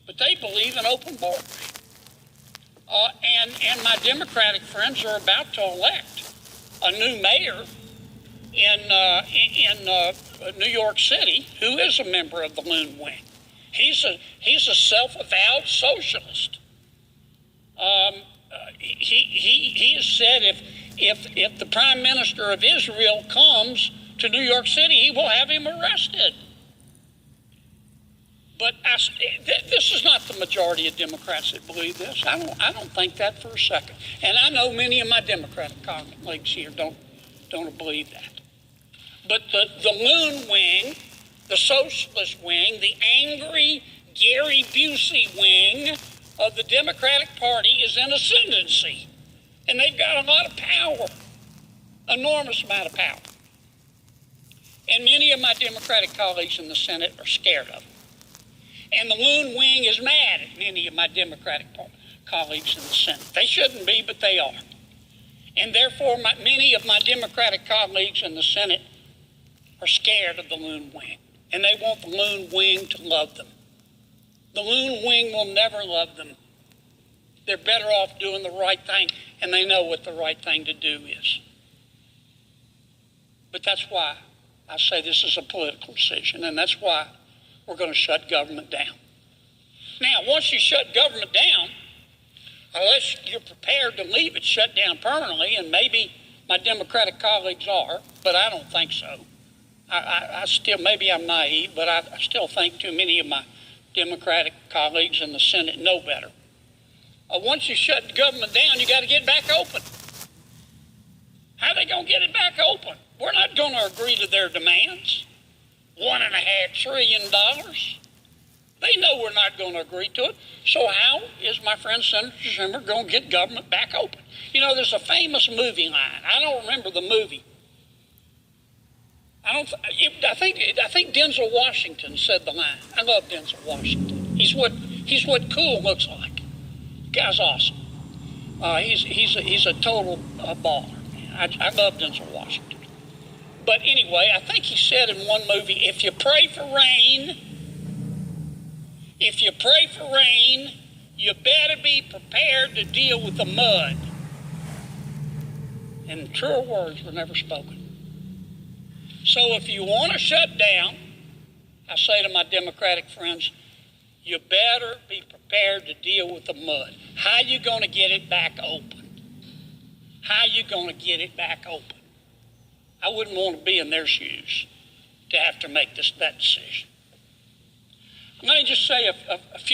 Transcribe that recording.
but they believe in open borders. And my Democratic friends are about to elect a new mayor in New York City who is a member of the Loon Wing. He's a self-avowed socialist. He has said if the Prime Minister of Israel comes to New York City, he will have him arrested. But this is not the majority of Democrats that believe this. I don't think that for a second. And I know many of my Democratic colleagues here don't believe that. But the Loon Wing, the socialist wing, the angry Gary Busey wing of the Democratic Party is in ascendancy. And they've got a lot of power, enormous amount of power. And many of my Democratic colleagues in the Senate are scared of them. And the Loon Wing is mad at many of my Democratic colleagues in the Senate. They shouldn't be, but they are. And therefore, many of my Democratic colleagues in the Senate are scared of the Loon Wing. And they want the Loon Wing to love them. The Loon Wing will never love them. They're better off doing the right thing, and they know what the right thing to do is. But that's why I say this is a political decision, and that's why we're going to shut government down. Now, once you shut government down, unless you're prepared to leave it shut down permanently, and maybe my Democratic colleagues are, but I don't think so. I still, maybe I'm naive, but I still think too many of my Democratic colleagues in the Senate know better. Once you shut the government down, you got to get it back open. How are they going to get it back open? We're not going to agree to their demands. $1.5 trillion. They know we're not going to agree to it. So how is my friend Senator Schumer going to get government back open? You know, there's a famous movie line. I don't remember the movie. I think Denzel Washington said the line. I love Denzel Washington. He's what cool looks like. The guy's awesome. He's a total baller. I love Denzel Washington. But anyway, I think he said in one movie, if you pray for rain, you better be prepared to deal with the mud. And truer words were never spoken. So if you want to shut down, I say to my Democratic friends, you better be prepared to deal with the mud. How are you going to get it back open? How are you going to get it back open? I wouldn't want to be in their shoes to have to make that decision. Let me just say a few